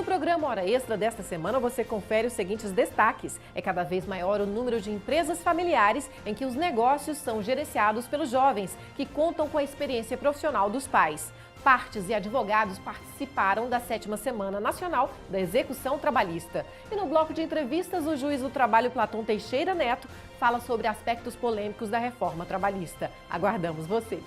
No programa Hora Extra desta semana, você confere os seguintes destaques. É cada vez maior o número de empresas familiares em que os negócios são gerenciados pelos jovens, que contam com a experiência profissional dos pais. Partes e advogados participaram da 7ª Semana Nacional da Execução Trabalhista. E no bloco de entrevistas, o juiz do trabalho Platão Teixeira Neto fala sobre aspectos polêmicos da reforma trabalhista. Aguardamos você!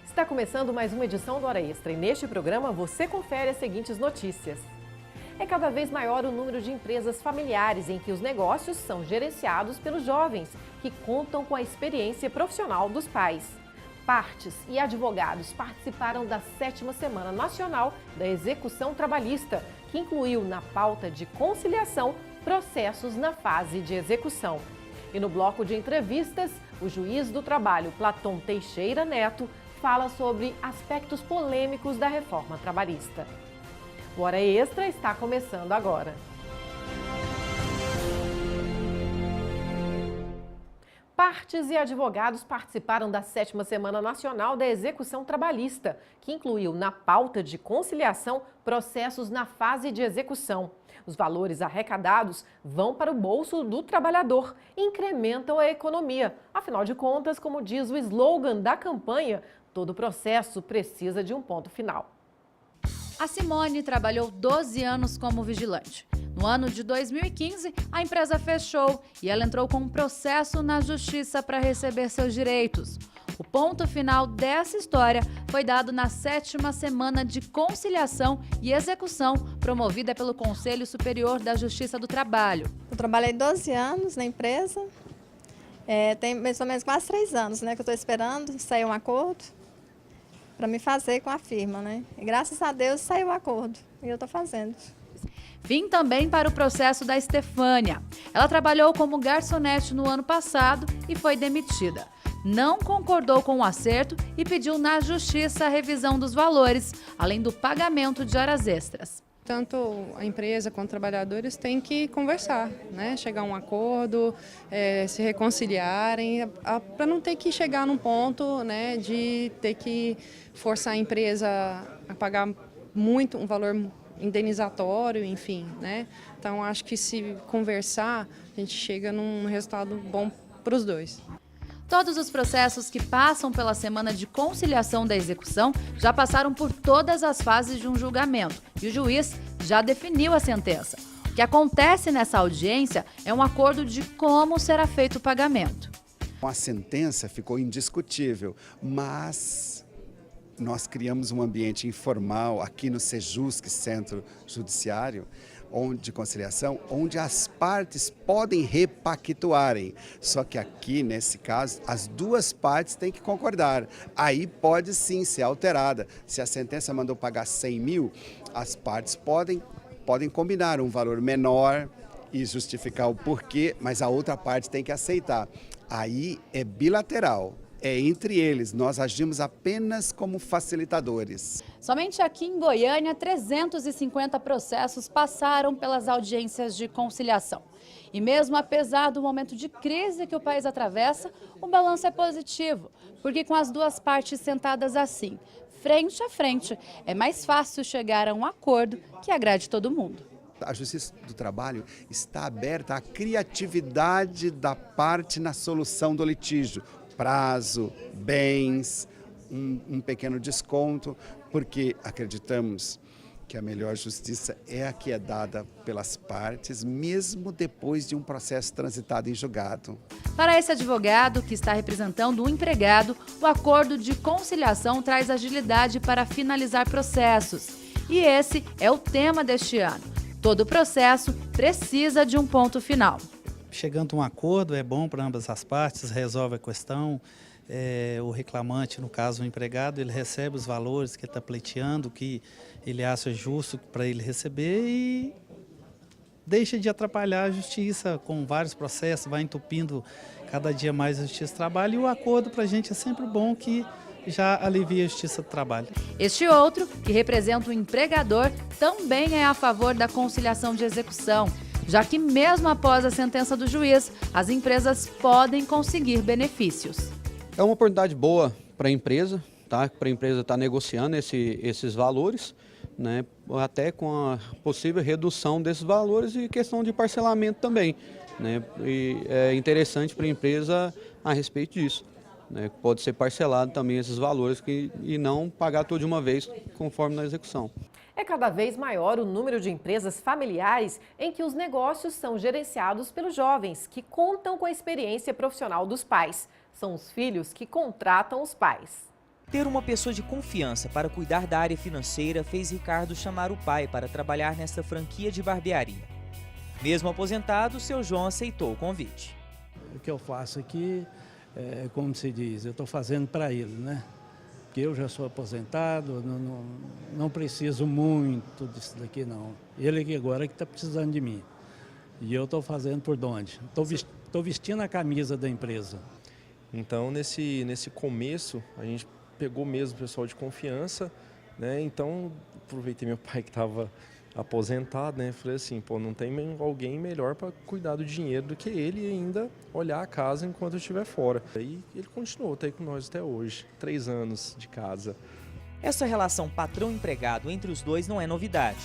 Está começando mais uma edição do Hora Extra e neste programa você confere as seguintes notícias. É cada vez maior o número de empresas familiares em que os negócios são gerenciados pelos jovens, que contam com a experiência profissional dos pais. Partes e advogados participaram da 7ª Semana Nacional da Execução Trabalhista, que incluiu na pauta de conciliação processos na fase de execução. E no bloco de entrevistas, o juiz do trabalho Platão Teixeira Neto fala sobre aspectos polêmicos da reforma trabalhista. O Hora Extra está começando agora. Partes e advogados participaram da 7ª Semana Nacional da Execução Trabalhista, que incluiu na pauta de conciliação processos na fase de execução. Os valores arrecadados vão para o bolso do trabalhador e incrementam a economia. Afinal de contas, como diz o slogan da campanha, todo processo precisa de um ponto final. A Simone trabalhou 12 anos como vigilante. No ano de 2015, a empresa fechou e ela entrou com um processo na justiça para receber seus direitos. O ponto final dessa história foi dado na 7ª Semana de Conciliação e Execução, promovida pelo Conselho Superior da Justiça do Trabalho. Eu trabalhei 12 anos na empresa, tem mais ou menos quase 3 anos, que eu estou esperando sair um acordo para me fazer com a firma, E graças a Deus saiu o acordo e eu estou fazendo. Fim também para o processo da Estefânia. Ela trabalhou como garçonete no ano passado e foi demitida. Não concordou com o acerto e pediu na justiça a revisão dos valores, além do pagamento de horas extras. Tanto a empresa quanto os trabalhadores têm que conversar, chegar a um acordo, se reconciliarem, para não ter que chegar num ponto de ter que forçar a empresa a pagar um valor indenizatório, enfim. Então, acho que se conversar, a gente chega num resultado bom para os dois. Todos os processos que passam pela Semana de Conciliação da Execução já passaram por todas as fases de um julgamento e o juiz já definiu a sentença. O que acontece nessa audiência é um acordo de como será feito o pagamento. A sentença ficou indiscutível, mas nós criamos um ambiente informal aqui no Sejusc, Centro Judiciário, de conciliação, onde as partes podem repactuarem. Só que aqui, nesse caso, as duas partes têm que concordar. Aí pode sim ser alterada. Se a sentença mandou pagar 100 mil, as partes podem combinar um valor menor e justificar o porquê, mas a outra parte tem que aceitar. Aí é bilateral. É entre eles, nós agimos apenas como facilitadores. Somente aqui em Goiânia, 350 processos passaram pelas audiências de conciliação. E mesmo apesar do momento de crise que o país atravessa, o balanço é positivo, porque com as duas partes sentadas assim, frente a frente, é mais fácil chegar a um acordo que agrade todo mundo. A Justiça do Trabalho está aberta à criatividade da parte na solução do litígio. Prazo, bens, um pequeno desconto, porque acreditamos que a melhor justiça é a que é dada pelas partes, mesmo depois de um processo transitado em julgado. Para esse advogado que está representando o empregado, o acordo de conciliação traz agilidade para finalizar processos. E esse é o tema deste ano. Todo processo precisa de um ponto final. Chegando a um acordo é bom para ambas as partes, resolve a questão. O reclamante, no caso o empregado, ele recebe os valores que ele está pleiteando, que ele acha justo para ele receber e deixa de atrapalhar a justiça com vários processos, vai entupindo cada dia mais a justiça do trabalho, e o acordo para a gente é sempre bom, que já alivia a justiça do trabalho. Este outro, que representa o empregador, também é a favor da conciliação de execução, já que mesmo após a sentença do juiz, as empresas podem conseguir benefícios. É uma oportunidade boa para a empresa, tá? Para a empresa estar negociando esses valores, né? Até com a possível redução desses valores e questão de parcelamento também, né? E é interessante para a empresa a respeito disso, né? Pode ser parcelado também esses valores e não pagar tudo de uma vez conforme na execução. É cada vez maior o número de empresas familiares em que os negócios são gerenciados pelos jovens, que contam com a experiência profissional dos pais. São os filhos que contratam os pais. Ter uma pessoa de confiança para cuidar da área financeira fez Ricardo chamar o pai para trabalhar nesta franquia de barbearia. Mesmo aposentado, seu João aceitou o convite. O que eu faço aqui, como se diz, eu estou fazendo para ele, né? Porque eu já sou aposentado, não preciso muito disso daqui, não. Ele que agora que está precisando de mim. E eu estou fazendo por onde? Estou vestindo a camisa da empresa. Então, nesse começo, a gente pegou mesmo o pessoal de confiança, né? Então, aproveitei meu pai que estava aposentado, né? Falei assim, pô, não tem alguém melhor para cuidar do dinheiro do que ele e ainda olhar a casa enquanto eu estiver fora. E ele continuou, tá aí com nós até hoje, 3 anos de casa. Essa relação patrão-empregado entre os dois não é novidade.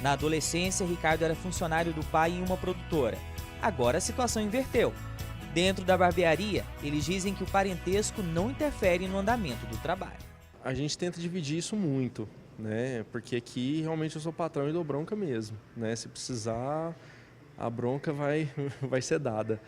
Na adolescência, Ricardo era funcionário do pai em uma produtora. Agora a situação inverteu. Dentro da barbearia, eles dizem que o parentesco não interfere no andamento do trabalho. A gente tenta dividir isso muito, né? Porque aqui realmente eu sou patrão e dou bronca mesmo, né? Se precisar, a bronca vai ser dada.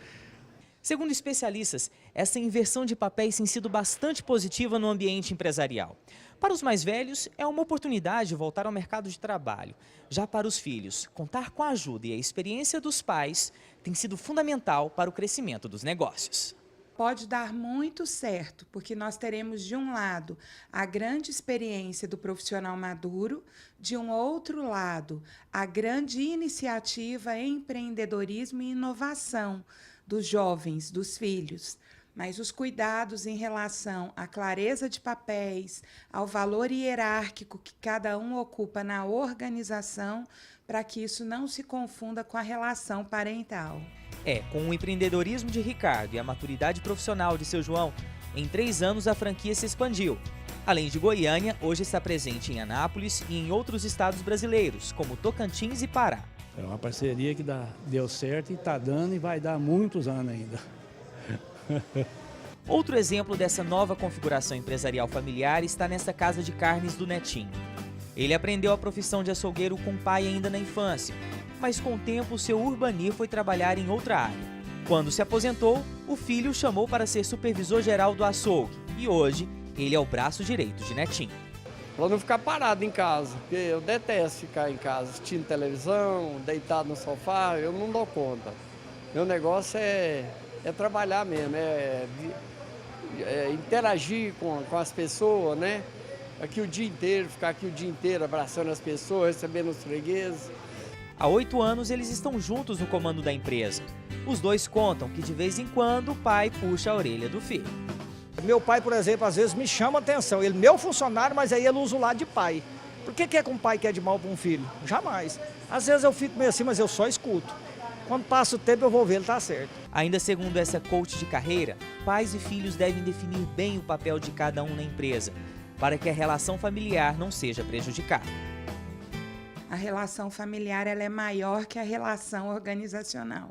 Segundo especialistas, essa inversão de papéis tem sido bastante positiva no ambiente empresarial. Para os mais velhos, é uma oportunidade de voltar ao mercado de trabalho. Já para os filhos, contar com a ajuda e a experiência dos pais tem sido fundamental para o crescimento dos negócios. Pode dar muito certo, porque nós teremos, de um lado, a grande experiência do profissional maduro, de um outro lado, a grande iniciativa, empreendedorismo e inovação dos jovens, dos filhos. Mas os cuidados em relação à clareza de papéis, ao valor hierárquico que cada um ocupa na organização, para que isso não se confunda com a relação parental. Com o empreendedorismo de Ricardo e a maturidade profissional de seu João, em 3 anos a franquia se expandiu. Além de Goiânia, hoje está presente em Anápolis e em outros estados brasileiros, como Tocantins e Pará. É uma parceria que deu certo e está dando e vai dar muitos anos ainda. Outro exemplo dessa nova configuração empresarial familiar está nesta casa de carnes do Netinho. Ele aprendeu a profissão de açougueiro com o pai ainda na infância, mas com o tempo seu Urbanir foi trabalhar em outra área. Quando se aposentou, o filho o chamou para ser supervisor geral do açougue e hoje ele é o braço direito de Netinho. Para não ficar parado em casa, porque eu detesto ficar em casa assistindo televisão, deitado no sofá, eu não dou conta. Meu negócio é trabalhar mesmo, interagir com as pessoas, né? Aqui o dia inteiro, ficar aqui o dia inteiro abraçando as pessoas, recebendo os fregueses. Há 8 anos eles estão juntos no comando da empresa. Os dois contam que de vez em quando o pai puxa a orelha do filho. Meu pai, por exemplo, às vezes me chama a atenção. Ele é meu funcionário, mas aí ele usa o lado de pai. Por que é que um pai quer de mal para um filho? Jamais. Às vezes eu fico meio assim, mas eu só escuto. Quando passa o tempo eu vou ver, ele está certo. Ainda segundo essa coach de carreira, pais e filhos devem definir bem o papel de cada um na empresa, para que a relação familiar não seja prejudicada. A relação familiar ela é maior que a relação organizacional.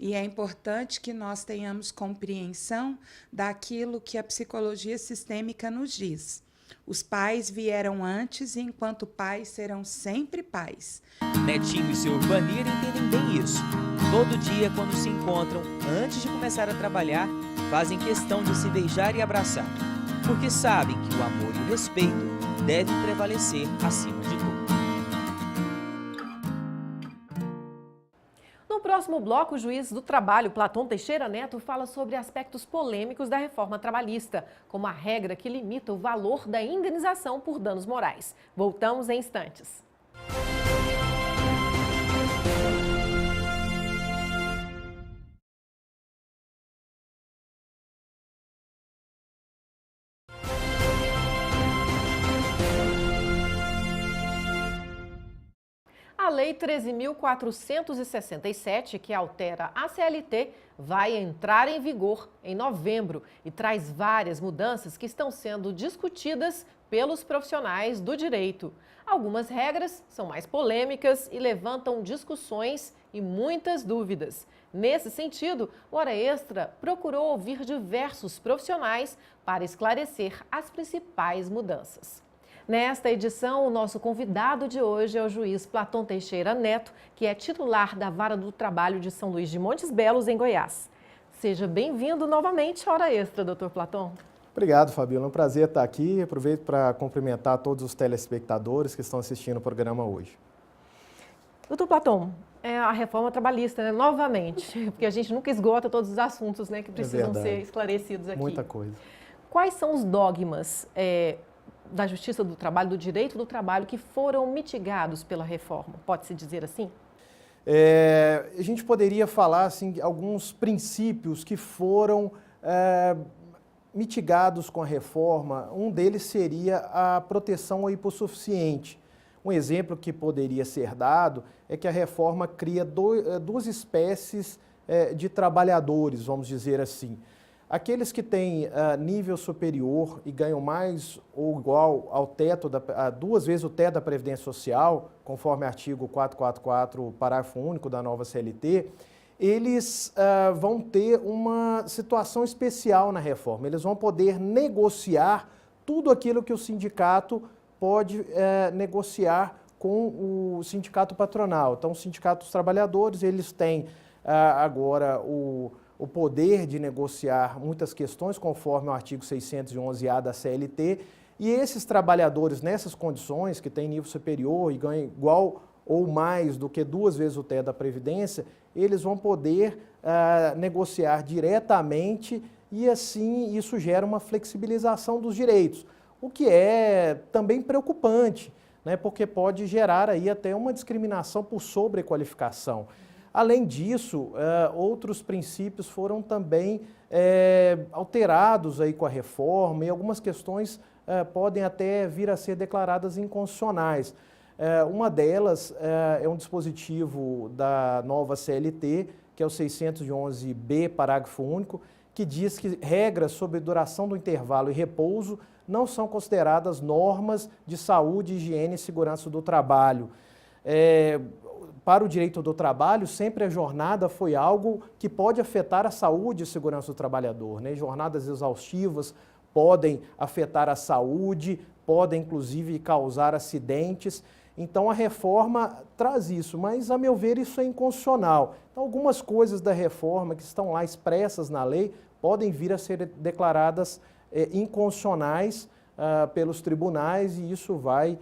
E é importante que nós tenhamos compreensão daquilo que a psicologia sistêmica nos diz. Os pais vieram antes e, enquanto pais, serão sempre pais. Netinho e seu Urbanir entendem bem isso. Todo dia, quando se encontram, antes de começar a trabalhar, fazem questão de se beijar e abraçar, porque sabem que o amor e o respeito devem prevalecer acima de tudo. No próximo bloco, o juiz do trabalho, Platão Teixeira Neto, fala sobre aspectos polêmicos da reforma trabalhista, como a regra que limita o valor da indenização por danos morais. Voltamos em instantes. Lei 13.467, que altera a CLT, vai entrar em vigor em novembro e traz várias mudanças que estão sendo discutidas pelos profissionais do direito. Algumas regras são mais polêmicas e levantam discussões e muitas dúvidas. Nesse sentido, o Hora Extra procurou ouvir diversos profissionais para esclarecer as principais mudanças. Nesta edição, o nosso convidado de hoje é o juiz Platão Teixeira Neto, que é titular da Vara do Trabalho de São Luís de Montes Belos, em Goiás. Seja bem-vindo novamente à Hora Extra, doutor Platão. Obrigado, Fabíola. É um prazer estar aqui. Aproveito para cumprimentar todos os telespectadores que estão assistindo o programa hoje. Doutor Platão, a reforma trabalhista, né? Novamente, porque a gente nunca esgota todos os assuntos, né, que precisam ser esclarecidos aqui. Muita coisa. Quais são os dogmas da Justiça do Trabalho, do Direito do Trabalho, que foram mitigados pela reforma? Pode-se dizer assim? A gente poderia falar assim, alguns princípios que foram mitigados com a reforma. Um deles seria a proteção ao hipossuficiente. Um exemplo que poderia ser dado é que a reforma cria duas espécies de trabalhadores, vamos dizer assim. Aqueles que têm nível superior e ganham mais ou igual ao teto, duas vezes o teto da Previdência Social, conforme artigo 444, parágrafo único da nova CLT, eles vão ter uma situação especial na reforma. Eles vão poder negociar tudo aquilo que o sindicato pode negociar com o sindicato patronal. Então, os sindicatos trabalhadores, eles têm agora o poder de negociar muitas questões, conforme o artigo 611-A da CLT, e esses trabalhadores, nessas condições, que têm nível superior e ganham igual ou mais do que duas vezes o teto da Previdência, eles vão poder negociar diretamente e, assim, isso gera uma flexibilização dos direitos, o que é também preocupante, né, porque pode gerar aí até uma discriminação por sobrequalificação. Além disso, outros princípios foram também alterados aí com a reforma e algumas questões podem até vir a ser declaradas inconstitucionais. Uma delas é um dispositivo da nova CLT, que é o 611-B, parágrafo único, que diz que regras sobre duração do intervalo e repouso não são consideradas normas de saúde, higiene e segurança do trabalho. Para o direito do trabalho, sempre a jornada foi algo que pode afetar a saúde e segurança do trabalhador, né? Jornadas exaustivas podem afetar a saúde, podem inclusive causar acidentes. Então a reforma traz isso, mas a meu ver isso é inconstitucional. Então, algumas coisas da reforma que estão lá expressas na lei podem vir a ser declaradas inconstitucionais pelos tribunais e isso vai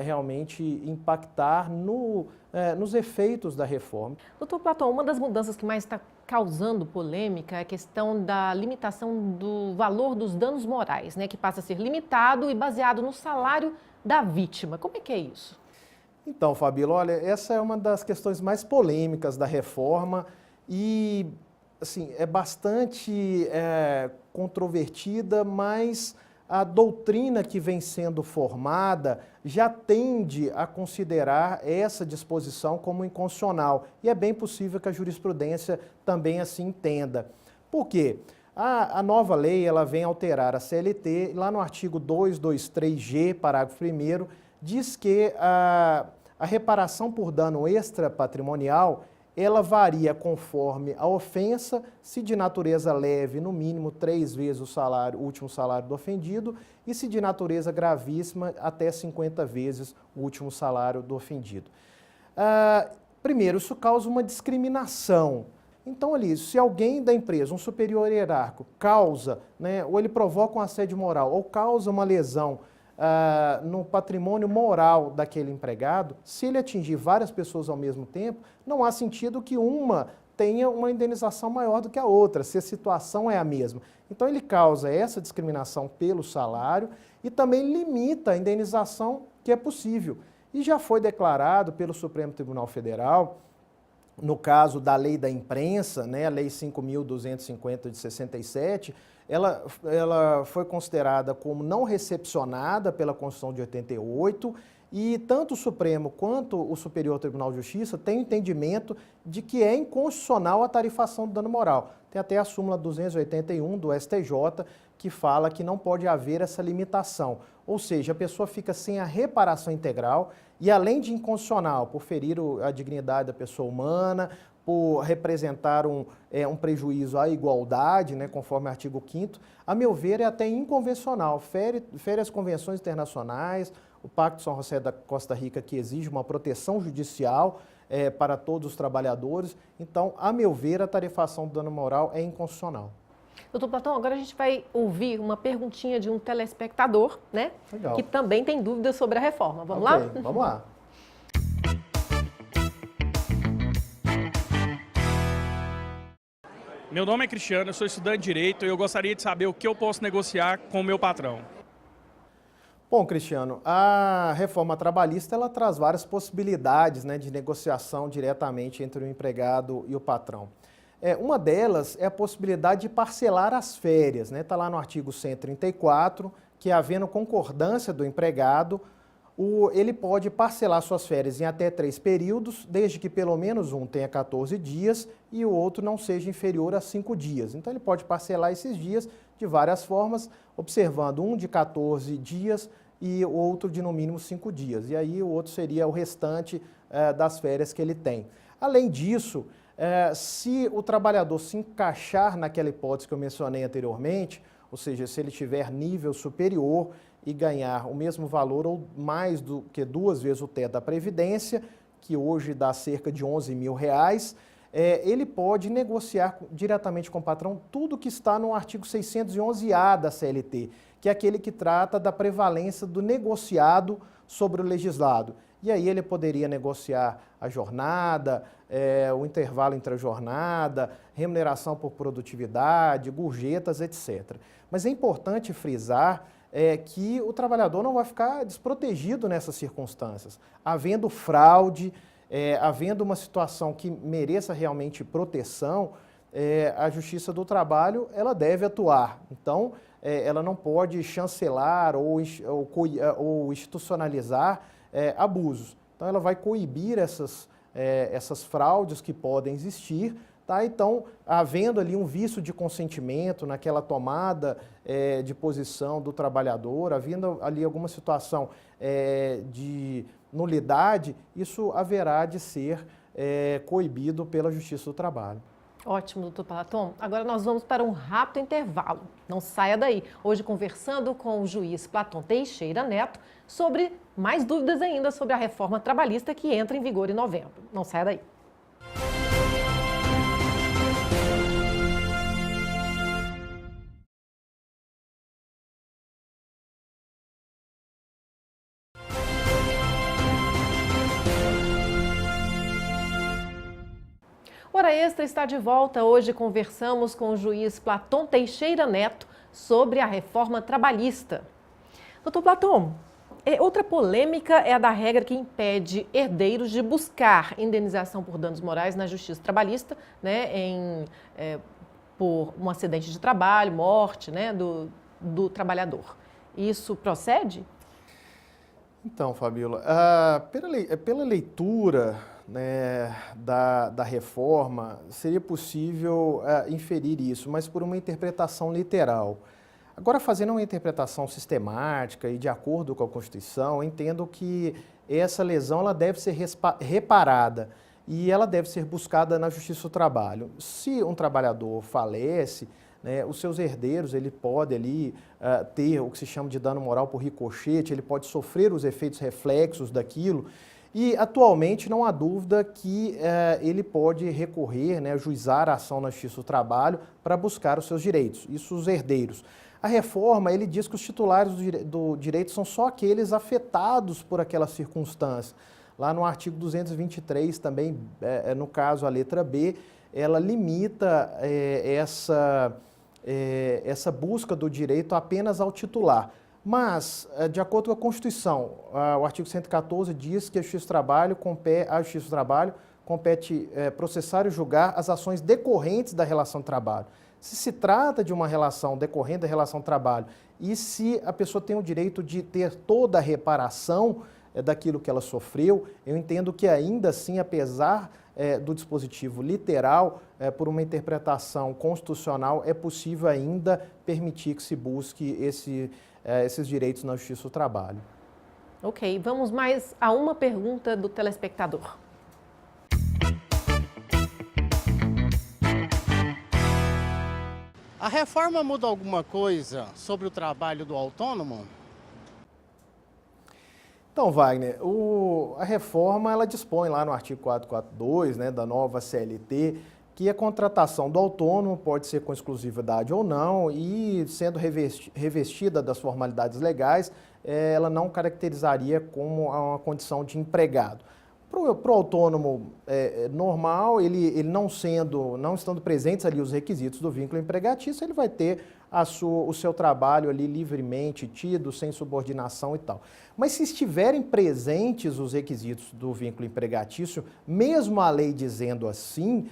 realmente impactar nos efeitos da reforma. Doutor Platão, uma das mudanças que mais está causando polêmica é a questão da limitação do valor dos danos morais, né, que passa a ser limitado e baseado no salário da vítima. Como é que é isso? Então, Fabíola, olha, essa é uma das questões mais polêmicas da reforma e, assim, é bastante controvertida, mas a doutrina que vem sendo formada já tende a considerar essa disposição como inconstitucional. E é bem possível que a jurisprudência também assim entenda. Por quê? A nova lei ela vem alterar a CLT, lá no artigo 223G, parágrafo 1º, diz que a reparação por dano extrapatrimonial ela varia conforme a ofensa, se de natureza leve, no mínimo 3 vezes o último salário do ofendido, e se de natureza gravíssima, até 50 vezes o último salário do ofendido. Primeiro, isso causa uma discriminação. Então, ali, se alguém da empresa, um superior hierárquico, causa, né, ou ele provoca um assédio moral, ou causa uma lesão no patrimônio moral daquele empregado, se ele atingir várias pessoas ao mesmo tempo, não há sentido que uma tenha uma indenização maior do que a outra, se a situação é a mesma. Então ele causa essa discriminação pelo salário e também limita a indenização que é possível. E já foi declarado pelo Supremo Tribunal Federal, no caso da lei da imprensa, né, a lei 5.250 de 67, ela foi considerada como não recepcionada pela Constituição de 88 e tanto o Supremo quanto o Superior Tribunal de Justiça têm entendimento de que é inconstitucional a tarifação do dano moral. Tem até a súmula 281 do STJ que fala que não pode haver essa limitação. Ou seja, a pessoa fica sem a reparação integral e, além de inconstitucional, por ferir a dignidade da pessoa humana, por representar um prejuízo à igualdade, né, conforme o artigo 5º, a meu ver é até inconvencional, fere as convenções internacionais, o Pacto de São José da Costa Rica, que exige uma proteção judicial para todos os trabalhadores. Então, a meu ver, a tarifação do dano moral é inconstitucional. Doutor Platão, agora a gente vai ouvir uma perguntinha de um telespectador, né? Legal. Que também tem dúvidas sobre a reforma. Vamos lá? Vamos lá. Meu nome é Cristiano, eu sou estudante de Direito e eu gostaria de saber o que eu posso negociar com o meu patrão. Bom, Cristiano, a reforma trabalhista ela traz várias possibilidades, né, de negociação diretamente entre o empregado e o patrão. Uma delas é a possibilidade de parcelar as férias, né? Está lá no artigo 134, que havendo concordância do empregado, ele pode parcelar suas férias em até 3 períodos, desde que pelo menos um tenha 14 dias e o outro não seja inferior a 5 dias. Então ele pode parcelar esses dias de várias formas, observando um de 14 dias e o outro de no mínimo 5 dias. E aí o outro seria o restante das férias que ele tem. Além disso, se o trabalhador se encaixar naquela hipótese que eu mencionei anteriormente, ou seja, se ele tiver nível superior e ganhar o mesmo valor ou mais do que 2 vezes o teto da Previdência, que hoje dá cerca de R$11 mil, ele pode negociar diretamente com o patrão tudo que está no artigo 611-A da CLT, que é aquele que trata da prevalência do negociado sobre o legislado. E aí ele poderia negociar a jornada, o intervalo entre a jornada, remuneração por produtividade, gorjetas, etc. Mas é importante frisar que o trabalhador não vai ficar desprotegido nessas circunstâncias. Havendo fraude, havendo uma situação que mereça realmente proteção, a Justiça do Trabalho ela deve atuar. Então, ela não pode chancelar ou institucionalizar abusos. Então, ela vai coibir essas fraudes que podem existir. Tá? Então, havendo ali um vício de consentimento naquela tomada de posição do trabalhador, havendo ali alguma situação de nulidade, isso haverá de ser coibido pela Justiça do Trabalho. Ótimo, doutor Platão. Agora nós vamos para um rápido intervalo. Não saia daí. Hoje conversando com o juiz Platão Teixeira Neto sobre mais dúvidas ainda sobre a reforma trabalhista que entra em vigor em novembro. Não saia daí. Hora Extra está de volta. Hoje conversamos com o juiz Platão Teixeira Neto sobre a reforma trabalhista. Doutor Platão, outra polêmica é a da regra que impede herdeiros de buscar indenização por danos morais na Justiça Trabalhista, né, por um acidente de trabalho, morte, né, do trabalhador. Isso procede? Então, Fabíola, pela leitura, né, da reforma, seria possível inferir isso, mas por uma interpretação literal. Agora, fazendo uma interpretação sistemática e de acordo com a Constituição, eu entendo que essa lesão ela deve ser reparada e ela deve ser buscada na Justiça do Trabalho. Se um trabalhador falece, né, os seus herdeiros, ele pode ali ter o que se chama de dano moral por ricochete, ele pode sofrer os efeitos reflexos daquilo. E, atualmente, não há dúvida que ele pode recorrer, né, ajuizar a ação na Justiça do Trabalho para buscar os seus direitos, isso os herdeiros. A reforma, ele diz que os titulares do direito são só aqueles afetados por aquela circunstância. Lá no artigo 223, também, no caso, a letra B, ela limita essa busca do direito apenas ao titular. Mas, de acordo com a Constituição, o artigo 114 diz que a Justiça do Trabalho compete processar e julgar as ações decorrentes da relação de trabalho. se trata de uma relação decorrente da relação trabalho e se a pessoa tem o direito de ter toda a reparação daquilo que ela sofreu, eu entendo que ainda assim, apesar do dispositivo literal, por uma interpretação constitucional, é possível ainda permitir que se busque esses direitos na Justiça do Trabalho. Ok, vamos mais a uma pergunta do telespectador. A reforma muda alguma coisa sobre o trabalho do autônomo? Então, Wagner, a reforma ela dispõe lá no artigo 442, né, da nova CLT, que a contratação do autônomo pode ser com exclusividade ou não e, sendo revestida das formalidades legais, ela não caracterizaria como uma condição de empregado. Para o autônomo normal, ele não estando presentes ali os requisitos do vínculo empregatício, ele vai ter o seu trabalho ali livremente tido, sem subordinação e tal. Mas se estiverem presentes os requisitos do vínculo empregatício, mesmo a lei dizendo assim,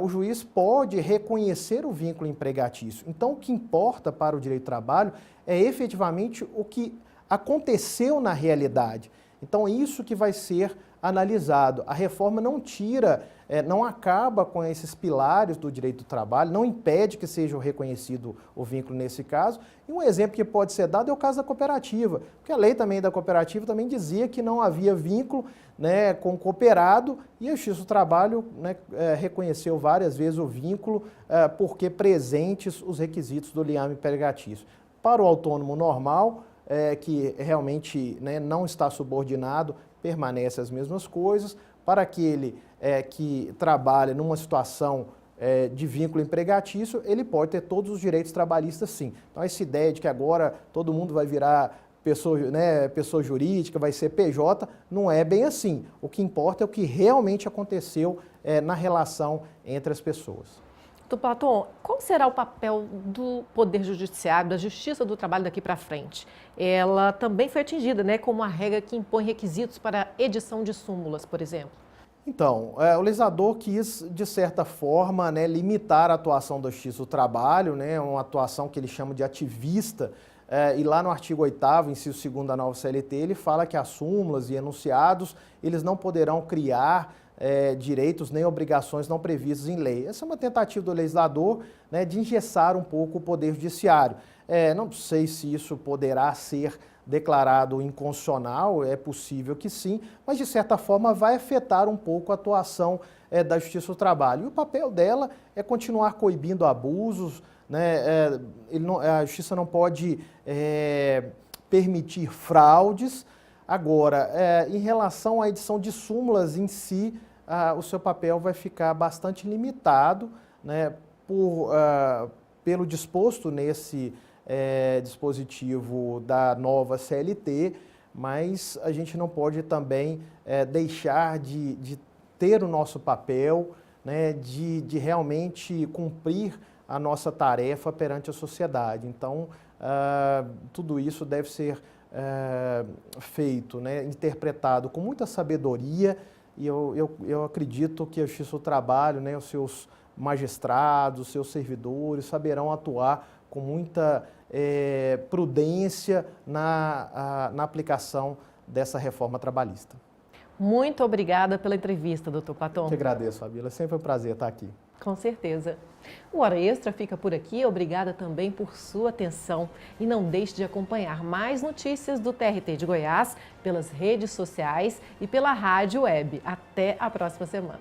o juiz pode reconhecer o vínculo empregatício. Então, o que importa para o direito do trabalho é efetivamente o que aconteceu na realidade. Então, isso que vai ser analisado. A reforma não tira, não acaba com esses pilares do direito do trabalho, não impede que seja reconhecido o vínculo nesse caso. E um exemplo que pode ser dado é o caso da cooperativa, porque a lei também da cooperativa também dizia que não havia vínculo, né, com o cooperado, e a Justiça do Trabalho, né, reconheceu várias vezes o vínculo porque presentes os requisitos do liame empregatício. Para o autônomo normal, que realmente, né, não está subordinado, permanece as mesmas coisas. Para aquele que trabalha numa situação de vínculo empregatício, ele pode ter todos os direitos trabalhistas, sim. Então, essa ideia de que agora todo mundo vai virar pessoa jurídica, vai ser PJ, não é bem assim. O que importa é o que realmente aconteceu na relação entre as pessoas. Platon, qual será o papel do Poder Judiciário, da Justiça do Trabalho daqui para frente? Ela também foi atingida, né, como uma regra que impõe requisitos para edição de súmulas, por exemplo. Então, o legislador quis, de certa forma, né, limitar a atuação da Justiça do Trabalho, né, uma atuação que ele chama de ativista, e lá no artigo 8º, inciso 2º da nova CLT, ele fala que as súmulas e enunciados, eles não poderão criar direitos nem obrigações não previstos em lei. Essa é uma tentativa do legislador, né, de engessar um pouco o Poder Judiciário. Não sei se isso poderá ser declarado inconstitucional, é possível que sim, mas de certa forma vai afetar um pouco a atuação da Justiça do Trabalho. E o papel dela é continuar coibindo abusos, né, a Justiça não pode permitir fraudes. Agora, em relação à edição de súmulas em si, o seu papel vai ficar bastante limitado, né, pelo disposto nesse dispositivo da nova CLT, mas a gente não pode também deixar de ter o nosso papel, né, de realmente cumprir a nossa tarefa perante a sociedade. Então, tudo isso deve ser feito, né, interpretado com muita sabedoria, e eu acredito que a Justiça do Trabalho, né, os seus magistrados, os seus servidores saberão atuar com muita prudência na aplicação dessa reforma trabalhista. Muito obrigada pela entrevista, doutor Platon. Eu que agradeço, Fabíola. Sempre um prazer estar aqui. Com certeza. O Hora Extra fica por aqui. Obrigada também por sua atenção. E não deixe de acompanhar mais notícias do TRT de Goiás pelas redes sociais e pela rádio web. Até a próxima semana.